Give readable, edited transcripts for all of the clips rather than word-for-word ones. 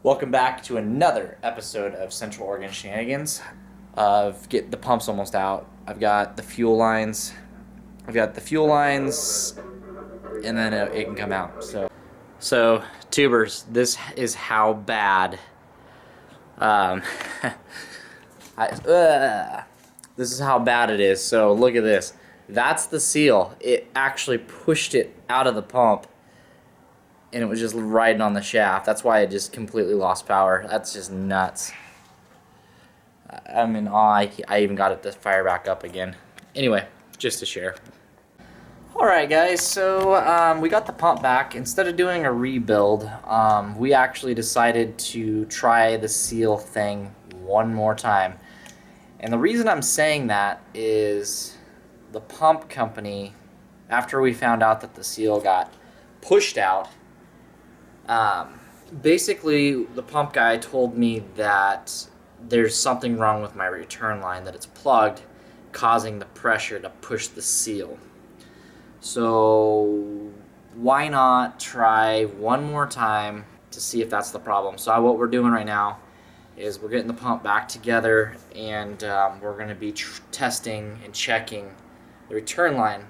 Welcome back to another episode of Central Oregon Shenanigans. Get the pumps almost out. I've got the fuel lines. And then it can come out. So tubers, this is how bad. This is how bad it is. So look at this. That's the seal. It actually pushed it out of the pump, and it was just riding on the shaft. That's why it just completely lost power. That's just nuts. I'm in awe. I even got it to fire back up again. Anyway, just to share. Alright guys, so we got the pump back. Instead of doing a rebuild, we actually decided to try the seal thing one more time. And the reason I'm saying that is the pump company, after we found out that the seal got pushed out, basically the pump guy told me that there's something wrong with my return line, that it's plugged, causing the pressure to push the seal. So why not try one more time to see if that's the problem? So what we're doing right now is we're getting the pump back together, and we're going to be testing and checking the return line.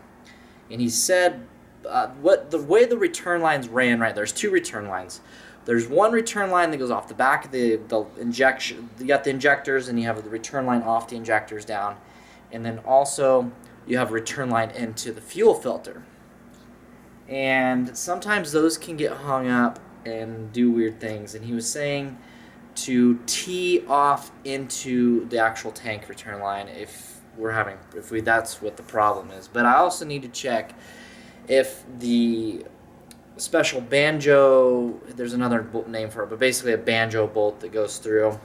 And he said the way the return lines ran, right, there's two return lines. There's one return line that goes off the back of the injection. You got the injectors, and you have the return line off the injectors down. And then also you have a return line into the fuel filter. And sometimes those can get hung up and do weird things. And he was saying to tee off into the actual tank return line that's what the problem is. But I also need to check if the special banjo, there's another name for it, but basically a banjo bolt that goes through,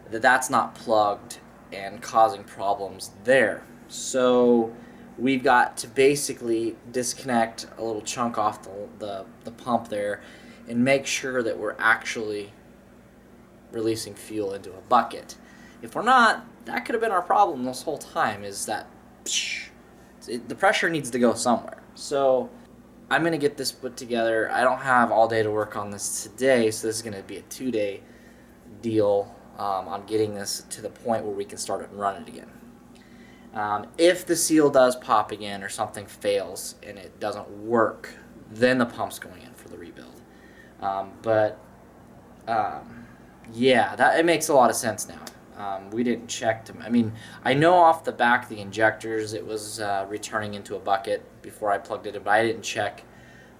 that's not plugged and causing problems there. So we've got to basically disconnect a little chunk off the pump there and make sure that we're actually releasing fuel into a bucket. If we're not, that could have been our problem this whole time, is that the pressure needs to go somewhere. So I'm going to get this put together. I don't have all day to work on this today, so this is going to be a 2-day deal on getting this to the point where we can start it and run it again. If the seal does pop again or something fails and it doesn't work, then the pump's going in for the rebuild. Yeah, it makes a lot of sense now. We didn't check them. I mean, I know off the back of the injectors it was returning into a bucket before I plugged it in, but I didn't check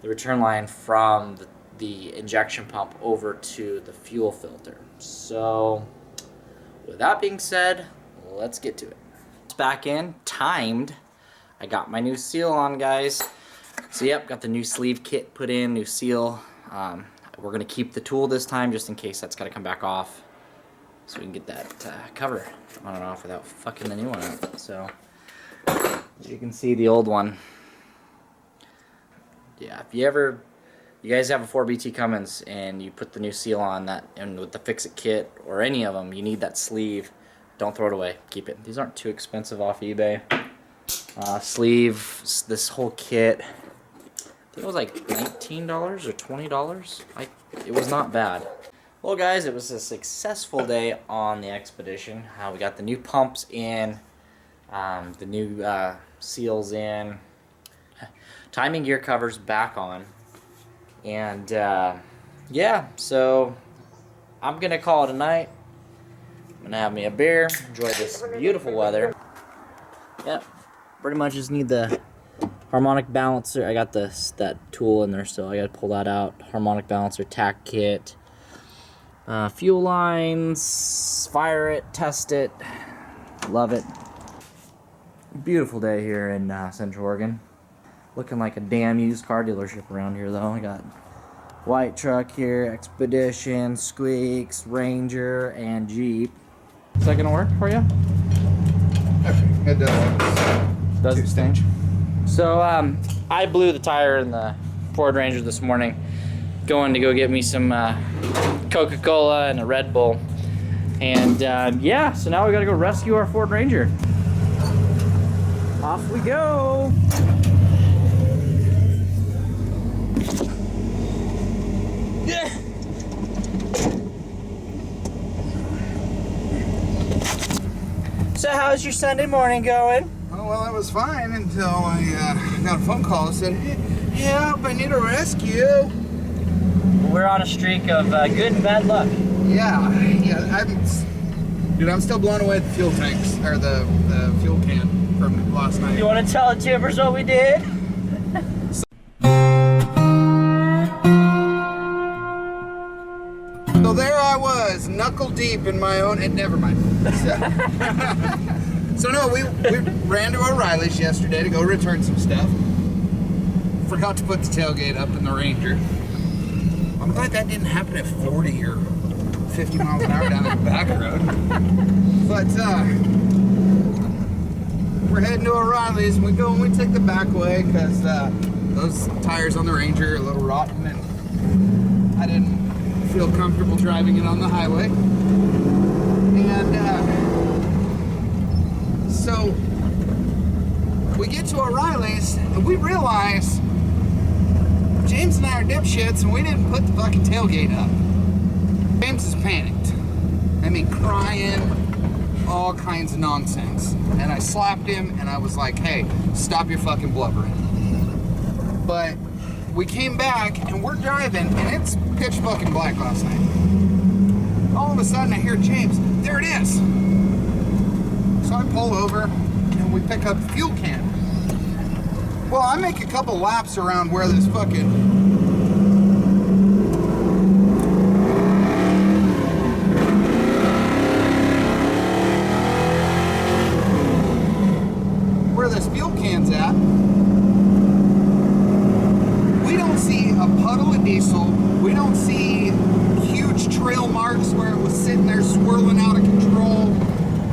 the return line from the injection pump over to the fuel filter. So with that being said, let's get to it. It's back in, timed. I got my new seal on, guys. So yep, got the new sleeve kit put in, new seal. We're going to keep the tool this time just in case that's got to come back off, so we can get that cover on and off without fucking the new one up. So you can see the old one. Yeah, if you guys have a 4BT Cummins and you put the new seal on that, and with the Fix-It kit or any of them, you need that sleeve. Don't throw it away. Keep it. These aren't too expensive off eBay. Sleeve, this whole kit, I think it was like $19 or $20. It was not bad. Well guys, it was a successful day on the expedition. We got the new pumps in, the new seals in, timing gear covers back on, and yeah, so I'm gonna call it a night. I'm gonna have me a beer, enjoy this beautiful weather. Yep, pretty much just need the harmonic balancer. I got that tool in there still. I gotta pull that out. Harmonic balancer, tack kit, fuel lines, fire it, test it, love it. Beautiful day here in Central Oregon. Looking like a damn used car dealership around here though. I got white truck here, Expedition, Squeaks, Ranger, and Jeep. Is that gonna work for you? It does. Does it sting? So I blew the tire in the Ford Ranger this morning, going to go get me some Coca-Cola and a Red Bull, and yeah, so now we gotta go rescue our Ford Ranger. Off we go. Yeah. So how's your Sunday morning going? Oh, well, it was fine until I got a phone call that said, help, I need a rescue. We're on a streak of good and bad luck. Yeah, I'm still blown away at the fuel tanks, or the fuel can from last night. You want to tell the timbers what we did? So there I was, knuckle deep in my own, and never mind. So no, we ran to O'Reilly's yesterday to go return some stuff. Forgot to put the tailgate up in the Ranger. I'm glad that didn't happen at 40 or 50 miles an hour down the back road. But we're heading to O'Reilly's, and we go and we take the back way because those tires on the Ranger are a little rotten, and I didn't feel comfortable driving it on the highway. And so we get to O'Reilly's and we realize James and I are dipshits and we didn't put the fucking tailgate up. James is panicked. I mean, crying, all kinds of nonsense. And I slapped him and I was like, hey, stop your fucking blubbering. But we came back and we're driving and it's pitch fucking black last night. All of a sudden I hear James, there it is. So I pull over and we pick up the fuel can. Well, I make a couple laps around where this fuel can's at. We don't see a puddle of diesel. We don't see huge trail marks where it was sitting there swirling out of control.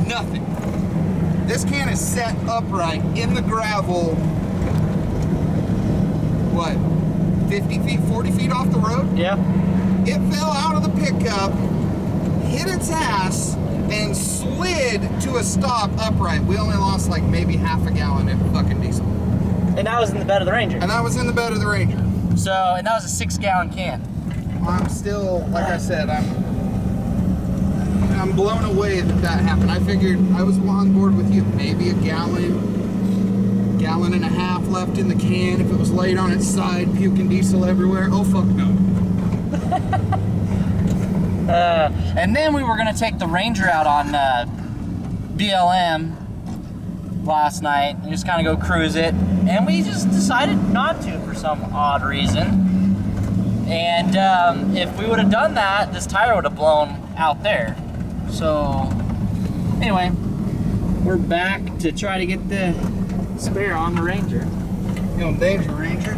Nothing. This can is set upright in the gravel, what, 50 feet, 40 feet off the road? Yeah. It fell out of the pickup, hit its ass, and slid to a stop upright. We only lost like maybe half a gallon of fucking diesel. And that was in the bed of the Ranger. And I was in the bed of the Ranger. So, and that was a 6-gallon can. I'm still, like I said, I'm blown away that happened. I figured I was on board with you. Maybe a gallon and a half left in the can. If it was laid on its side, puking diesel everywhere. Oh, fuck no. And then we were gonna take the Ranger out on BLM last night and just kind of go cruise it. And we just decided not to for some odd reason. And if we would have done that, this tire would have blown out there. So anyway, we're back to try to get the spare on the Ranger. You know, danger, Ranger.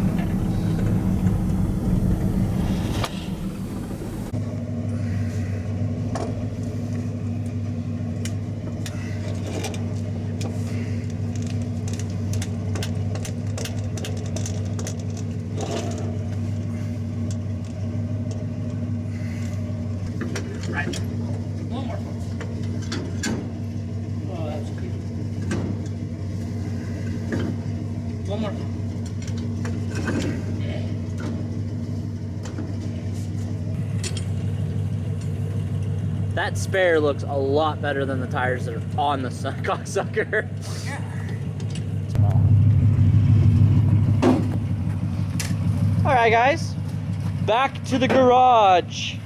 Right. One more. Oh, that's cute. One more. That spare looks a lot better than the tires that are on the cocksucker. All right, guys, back to the garage.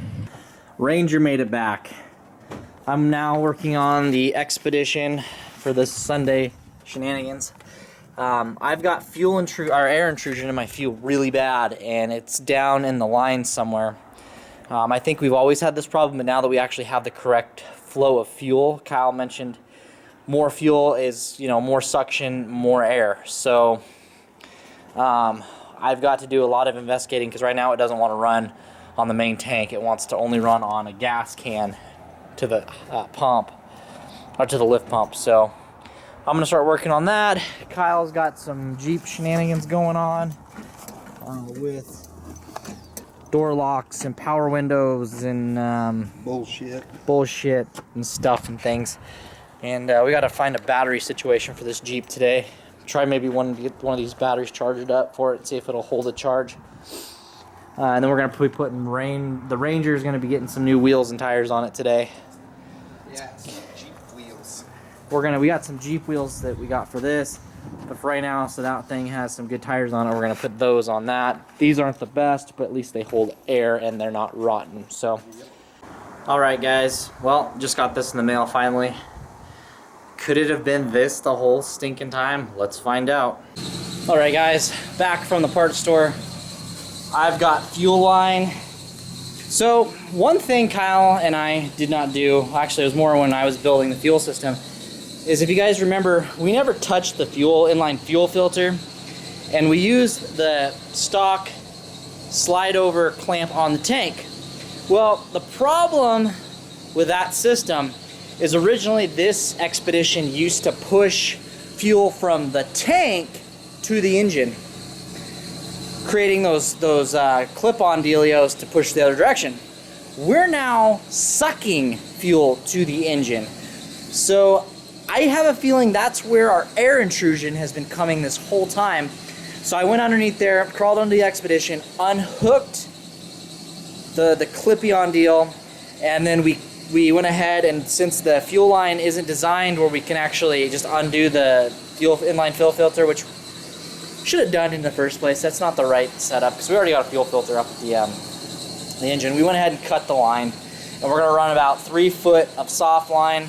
Ranger made it back. I'm now working on the Expedition for this Sunday shenanigans. I've got air intrusion in my fuel really bad, and it's down in the line somewhere. I think we've always had this problem, but now that we actually have the correct flow of fuel, Kyle mentioned more fuel is, more suction, more air. So I've got to do a lot of investigating because right now it doesn't want to run on the main tank. It wants to only run on a gas can to the pump, or to the lift pump. So I'm gonna start working on that. Kyle's got some Jeep shenanigans going on with door locks and power windows and bullshit and stuff and things. And we got to find a battery situation for this Jeep today. Try maybe to get one of these batteries charged up for it, see if it'll hold a charge. And then we're going to be putting the Ranger is going to be getting some new wheels and tires on it today. Yeah, some Jeep wheels. we got some Jeep wheels that we got for this, but for right now, so that thing has some good tires on it. We're gonna put those on that. These aren't the best, but at least they hold air and they're not rotten. So, all right, guys. Well, just got this in the mail finally. Could it have been this the whole stinking time? Let's find out. All right, guys, back from the parts store. I've got fuel line. So one thing Kyle and I did not do, actually it was more when I was building the fuel system, is if you guys remember, we never touched the inline fuel filter, and we used the stock slide over clamp on the tank. Well, the problem with that system is originally this Expedition used to push fuel from the tank to the engine, creating those clip-on dealios to push the other direction. We're now sucking fuel to the engine. So I have a feeling that's where our air intrusion has been coming this whole time. So I went underneath there, crawled under the Expedition, unhooked the clip-on deal, and then we went ahead, and since the fuel line isn't designed where we can actually just undo the inline fuel filter, which should have done in the first place. That's not the right setup because we already got a fuel filter up at the engine. We went ahead and cut the line, and we're going to run about 3 foot of soft line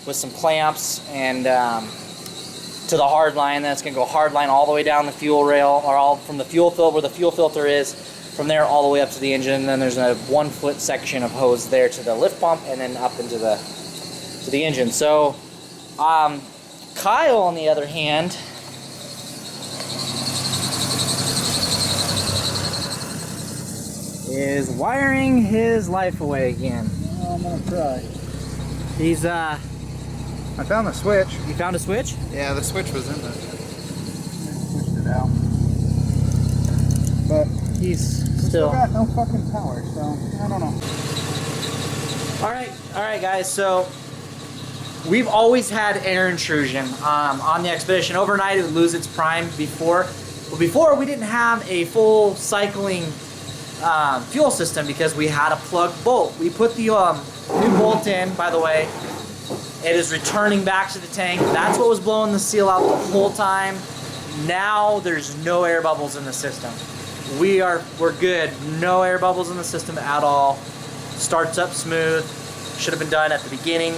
with some clamps and to the hard line. Then it's going to go hard line all the way down the fuel rail, or all from the fuel filter where the fuel filter is, from there all the way up to the engine. And then there's a 1 foot section of hose there to the lift pump, and then up into the engine. So Kyle, on the other hand, is wiring his life away again. Well, I'm gonna try. He's I found the switch. You found a switch? Yeah, the switch was in there. Switched it out. But He's still got no fucking power, so I don't know. All right, guys. So we've always had air intrusion on the Expedition. Overnight, it would lose its prime before. But before, we didn't have a full cycling fuel system because we had a plug bolt. We put the new bolt in, by the way. It is returning back to the tank. That's what was blowing the seal out the whole time. Now there's no air bubbles in the system. We're good. No air bubbles in the system at all. Starts up smooth. Should have been done at the beginning.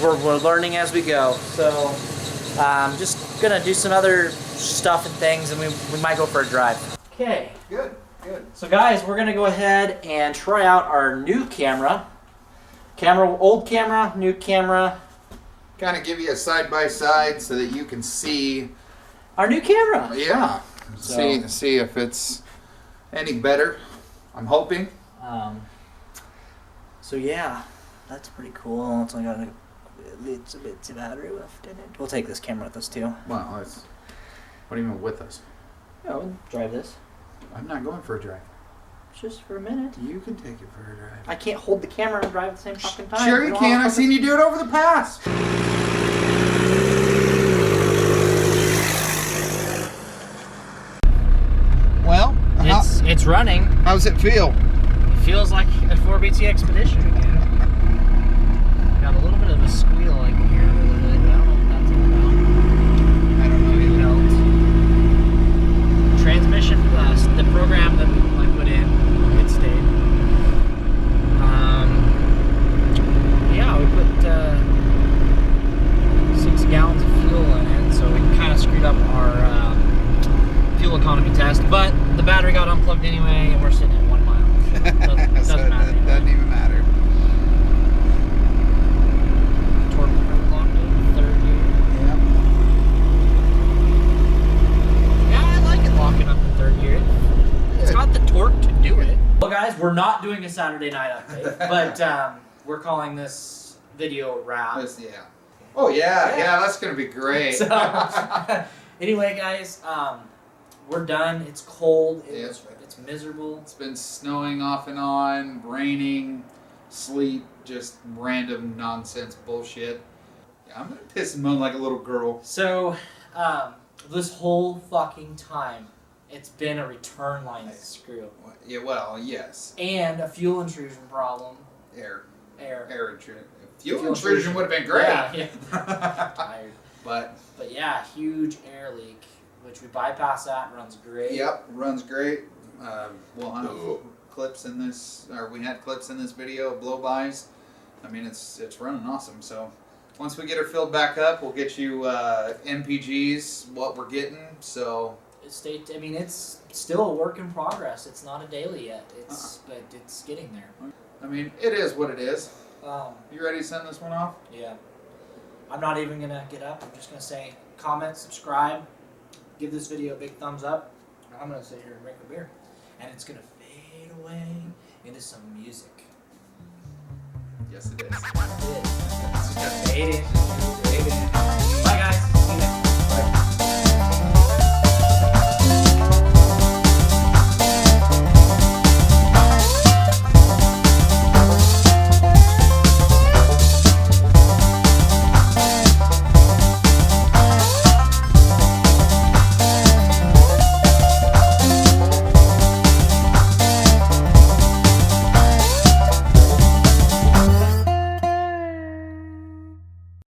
We're learning as we go. So just gonna do some other stuff and things, and we might go for a drive. Okay. Good, good. So guys, we're gonna go ahead and try out our new camera. Old camera, new camera. Kind of give you a side-by-side so that you can see. Our new camera. Yeah. So- See if it's any better. I'm hoping. So yeah, that's pretty cool. It's only got a little bit of battery left in it. We'll take this camera with us too. Well, what do you mean with us? Yeah, we'll drive this. I'm not going for a drive. Just for a minute. You can take it for a drive. I can't hold the camera and drive at the same fucking time. Sure you can. I've seen you do it over the past. Well, It's running. how's it feel? It feels like a 4BT Expedition again. Got a little bit of a squeal I can hear. I don't know what that's all about. I don't know either. Transmission, the program that I put in, it stayed. Yeah, we put 6 gallons of fuel in it, so we kind of screwed up our fuel economy test. But the battery got unplugged anyway, and we're sitting at 1 mile. Doesn't matter. It doesn't even matter. Torque locked in 3rd gear. Yeah. Yeah, I like it locking up in 3rd gear. It's got the torque to do it. Well, guys, we're not doing a Saturday night update, but we're calling this video wrap. Yeah. Oh yeah, that's gonna be great. So, anyway, guys, we're done. It's cold. It's miserable. It's been snowing off and on, raining, sleet, just random nonsense bullshit. Yeah, I'm gonna piss and moan like a little girl. So, this whole fucking time, it's been a return line screw. Yeah, well, yes. And a fuel intrusion problem. Air Air. intrusion. Fuel intrusion would have been great. Yeah. Tired. But yeah, huge air leak, which we bypass that, runs great. yep, runs great. We'll have clips in this, or we had clips in this video of blow-bys. I mean, it's running awesome. So once we get her filled back up, we'll get you MPGs, what we're getting. So I mean, it's still a work in progress. It's not a daily yet. But it's getting there. I mean, it is what it is. Um, You ready to send this one off? yeah. I'm not even gonna get up. I'm just gonna say comment, subscribe, give this video a big thumbs up. And I'm gonna sit here and drink a beer, and it's gonna fade away into some music. Yes, it is. It's just gonna fade in.